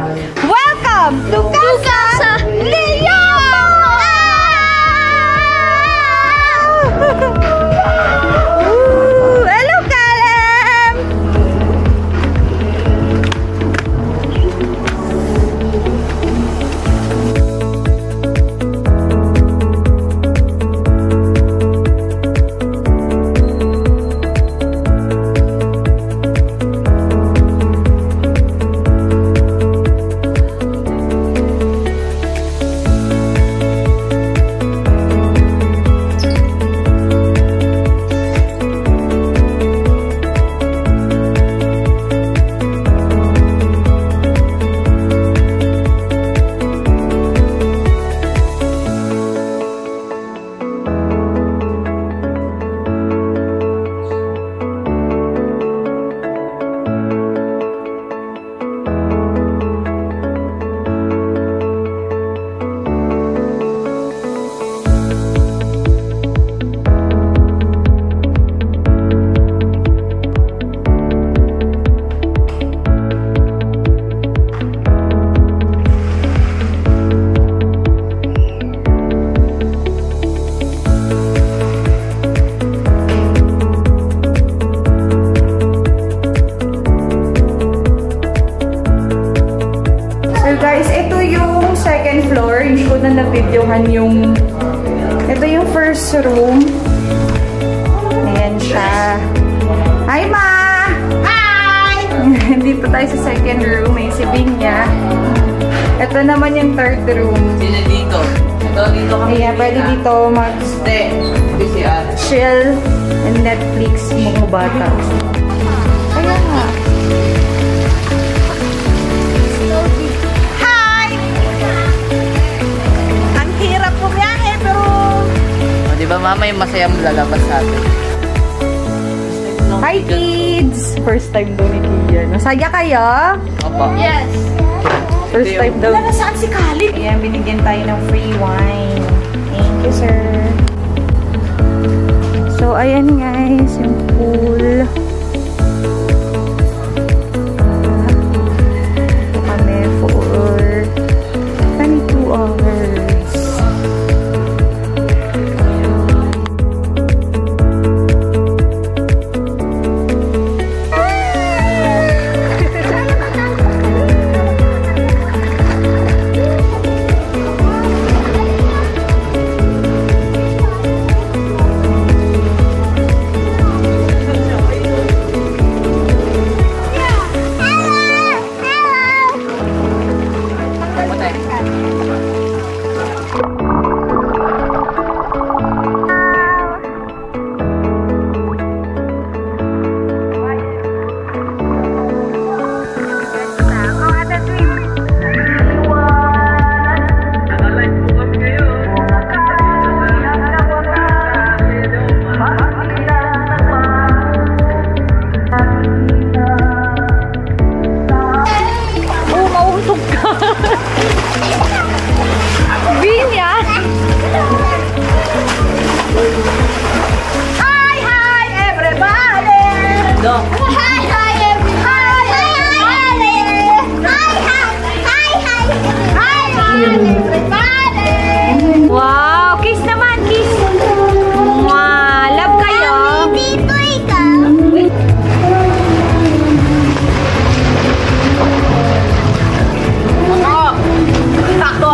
Welcome to Casa Leo! Hello, Caleb! Guys, ito yung second floor. Hindi ko na na-videohan yung... Ito yung first room. Ayan siya. Hi, Ma! Hi! Dito tayo sa second room. May si Binya. Ito naman yung third room. Sino dito? Ito, dito kami. Ayan, pwede dito mag-chill and Netflix mga bata. Ayan nga. Diba mama yung masayang lalabas sa atin? Hi kids! First time daw ni Kian. Masaya kayo? Opo. Yes! First time daw. Wala na saan si Khalid? Ayan, binigyan tayo ng free wine. Thank you, sir. So, ayan guys, yung pool. Ito kami for 22 hours. Wow! Kiss naman! Kiss! Wow! Love kayo! Dito ikaw! Ako!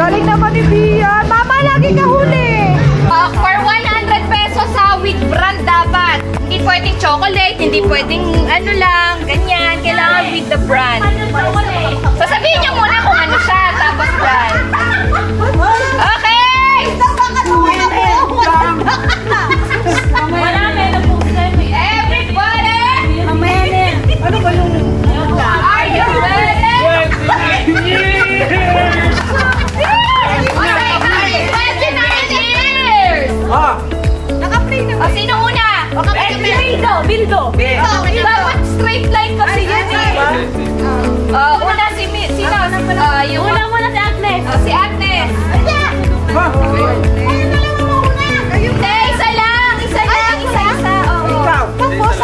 Galing naman ni Bia! Mama, lagi ka huli! For 100 pesos sa with brand dapat. Hindi pwedeng chocolate, hindi pwedeng ano lang, ganyan. Kailangan with the brand. So sabihin niyo muna kung ano siya, tapos brand. Okay! Everybody! Ano ba yung... Are you ready? 20 years! 29 years! Naka-play na. O, sino una? Bildo! Dapat straight line kasi yan eh. Una si sino? Yung una muna si Agnes. Si Agnes. Hindi, isa lang. Isa. Oo. Tapos,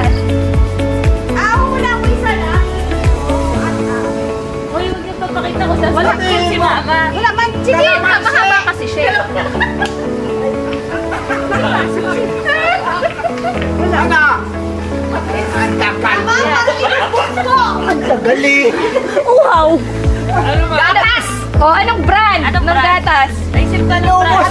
yan. Wala ko isa lang. Uy, huwag yung papakita ko sa sakit si Mama. Wala man. Sige, mahaba kasi siya. Wala na. Ang takal. Ang tagali. Wow! Gatas! O, anong brand ng gatas? Naisip ka ng brand.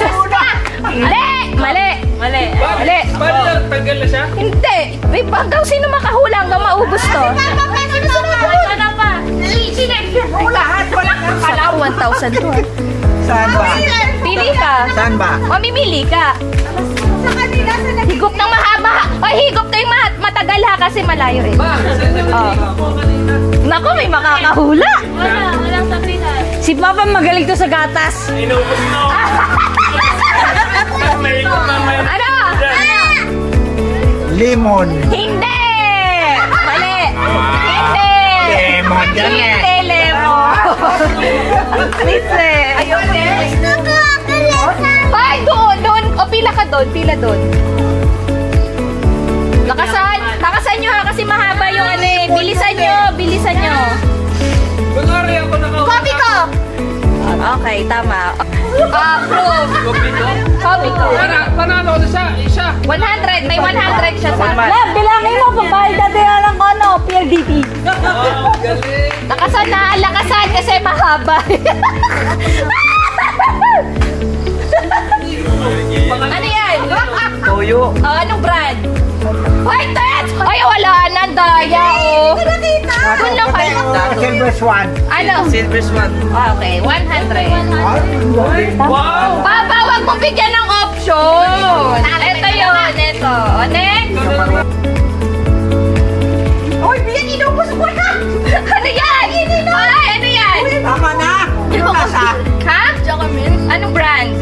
Hindi! Mali! Mali! Mali! Paano na tanggal na siya? Hindi! May hanggang sino makahula hanggang maubos to? Ano pa? Lahat, wala kang Saka 1,000 to. Saan ba? Pili ka. Saan ba? Mamimili ka. Sa kanila, sa nag- Higop ng mahaba. O, higop ng matagal ha kasi malayo eh. Ba, ako kanina. Naku, may makakahula. Walang sabihan. Si Papa magaling to sa gatas. Inubos na ako. May ikot na may... Ano? Lemon. Hindi! Mali! Hindi! Lemon yan eh. Hindi, lemon. Please eh. Ayun eh. Ay, doon. O, pila ka doon. Pila doon. Lakasan nyo ha kasi mahaba yung ano eh. Bilisan nyo. Kunwari ako nakaupo. Copy ko! Okay, tama. Approve. Copy ko. Panalo ko na siya. Siya. 100. May 100 siya sa akin. Lab, bilangin mo, babayad natin ng ano, PLDT. Oh, galing. Lakasan kasi mahaba. Ano yan? Toyo. Oh, anong brand? Ay, Tets! Ay, wala na. Daya, oh. Doon lang kayo. Silver Swan. Ano? Silver Swan. Okay, 100. Wow! Papa, wag mo bigyan ng option. Ito yun, ito. O, next. Uy, biyan, inubos mo na. Ano yan? Ay, ano yan? Tama na. Yung nasa. Ha? Anong brand?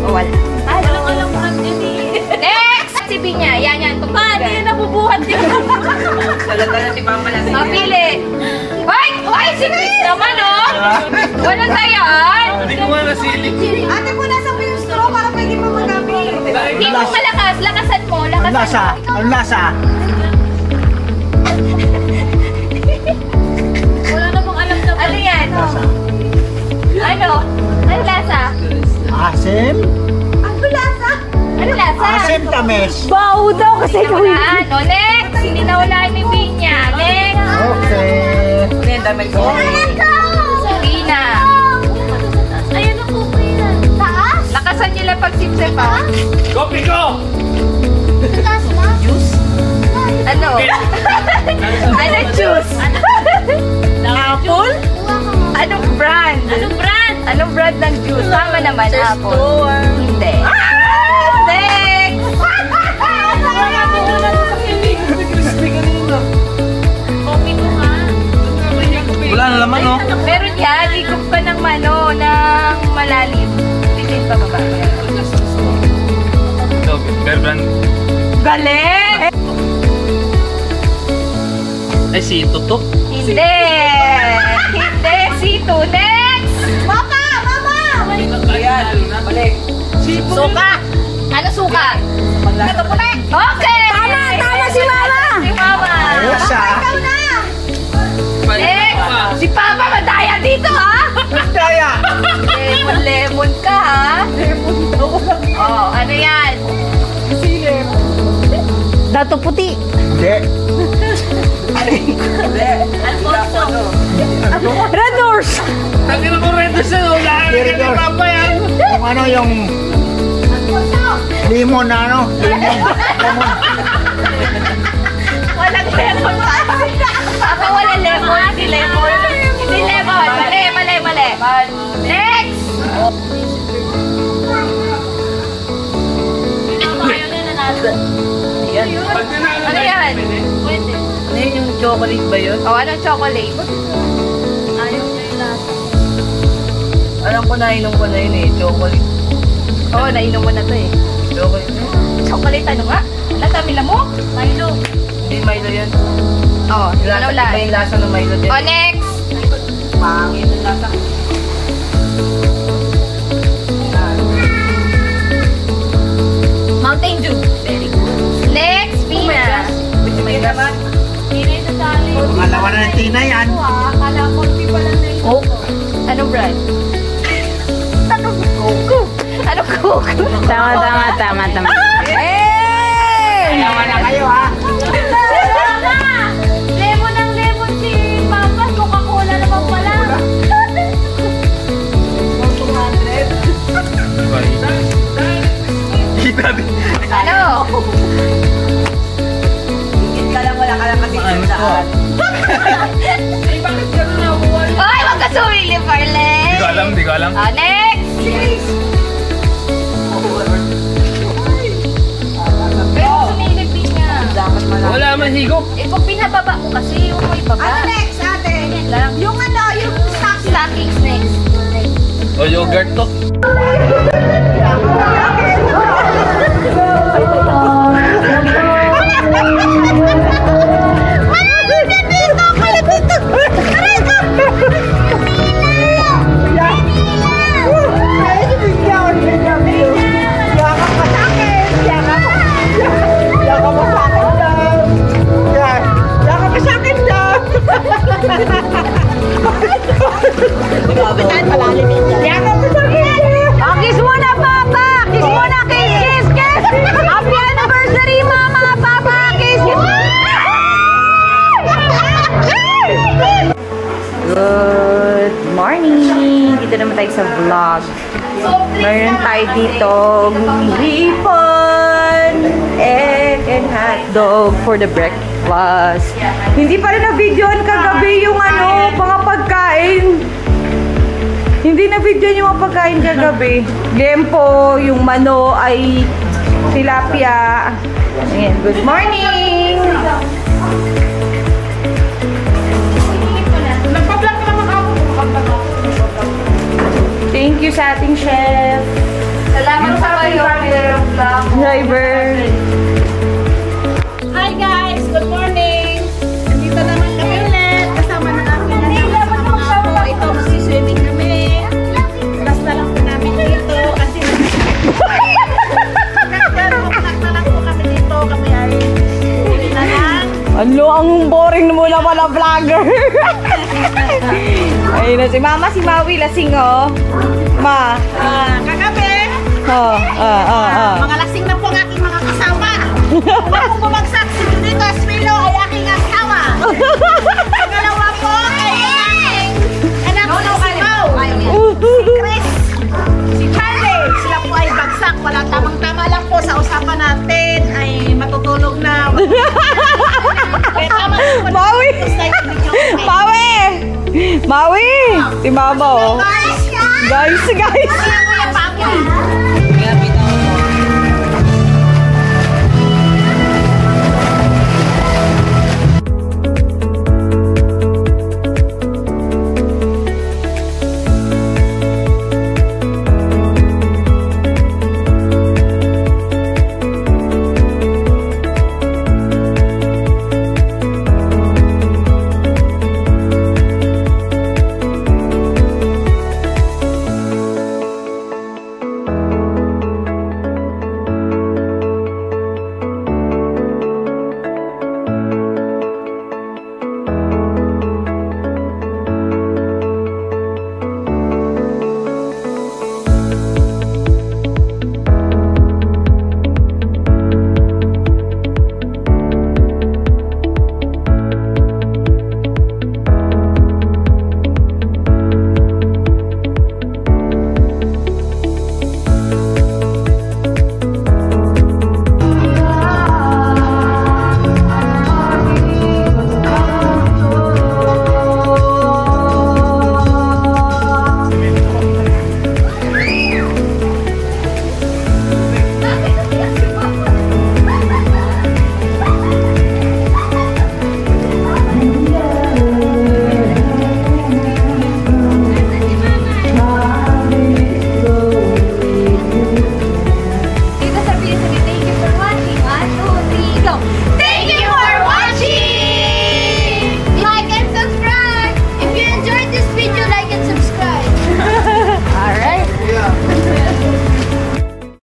Oh, wala. Walang brand yun eh. Next! Sibi niya. Yan. Pa, di na nabubuhat yun. Talaga na si Papa lang. O, pili. Ay, si Chris naman, oh. Walang tayaan. Hindi ko nga nasilip. Ate po, nasa mo yung straw para pwede mo magamit. Hindi mo malakas. Lakasan mo. Ang lasa. Ang lasa. Wala namang alam na. Ano yan? Ano? Ano lasa? Asim. Ang lasa. Ano lasa? Asim tamis. Baho daw kasi Nawalaan. O, next. Hindi nawalaan ni Binya. Next. Okay. Ano yung dami ko? Bina. Ayan ang kukuha na. Taas? Lakasan nyo lang pag-sip-sip, ha? Copy ko! Ano? Ano juice? Apple? Anong brand? Anong brand ng juice? Tama naman, apple. Hindi. Next! Copy ko nga. Wala na naman, no? Meron yan. Higop ka ng ng malalim. Titin pa baba. Ito, Bear Brand. Galing! Ay, si Tuto. Hindi! Hindi! Sito! Next! Mama! Ayan, balik. Suka! Ano suka? Ito puti! Okay! Tama si Mama! Si Mama! Ayos ah. Next! Si Papa madaya dito, ha? Daya. Lemon ka, ha? Oh, ano yan? Dato puti. Hindi. Alfonso. Red Doors. Tangin ako reto siya, no? Lahat Very ka ni good. Papa yan. Yung ano yung limon na ano. Lemon. Walang lemon. Papa, walang lemon. Hindi lemon. Hindi lemon. Mali. Next! Ayaw na nanalo. Ayan. Pag nanalo Ano na yan? Pwede. Ano yun yung chocolate ba yun? Oh, anong chocolate? Ayaw niya yung lasa. Alam ko na, inom ko na yun eh. Chocolate. Oo, nainom mo na to eh. Chocolate na yun. Chocolate ano nga? Natamila mo? Milo. Hindi Milo yun. Oo, Yung ano lasa, iba yung lasa ng Milo din. Oh, next! Pangit yung lasa. Mountain Dew. Very good. Next, Pina. Tama. Hey! Tama na kayo ha. Lemon ang lemon si Papa. Coca-Cola naman pala. Kita din. Ano? Ano po? Ay, wag ka sumili, Parlen. Di ko alam. Next! Pero sumilip din niya. Wala man higop. Eh, pag pinababa mo kasi, yung may baba. Ano next, ate? Ganyan lang. Yung Stockings next. O yogurt to. Kiss muna, Papa! Kiss muna! Kiss! Happy anniversary, Mama! Papa! Kiss! Good morning! Dito naman tayo sa vlog. Mayroon tayo dito hipon, egg, and hotdog for the breakfast. Hindi pa rin na-videoan kagabi yung mga pagkain. Hindi na-videoan yung mga pagkain kagabi. Lempo, yung mano ay tilapia. Ayan, good morning! Thank you sa ating chef. Salamat sa kayo. Driver. Hi guys! Good morning! Nandito naman kami ulit. Kasama na namin ang mga po. Ito, magsiswimming kami. Basta lang po namin dito. Kasi nagkaroon na lang po kami dito. Kami ay hindi na lang. Ano, ang boring mo naman ang vlogger. Ayun na si Mama, si Maui, lasing oh. Ma. Kagabi, mga lasing na po ang aking mga kasama. Kung bumagsak si Junito Esmilo ay aking asawa. Pangalawa po ay aking anak ko si Mau. Si Chris, si Charlie. Sila po ay bagsak. Wala tamang-tama lang po sa usapan natin. Ay matutulog na. Kaya tama po. Maui! Maui! Maui! Si Mama oh. Guys, Guys!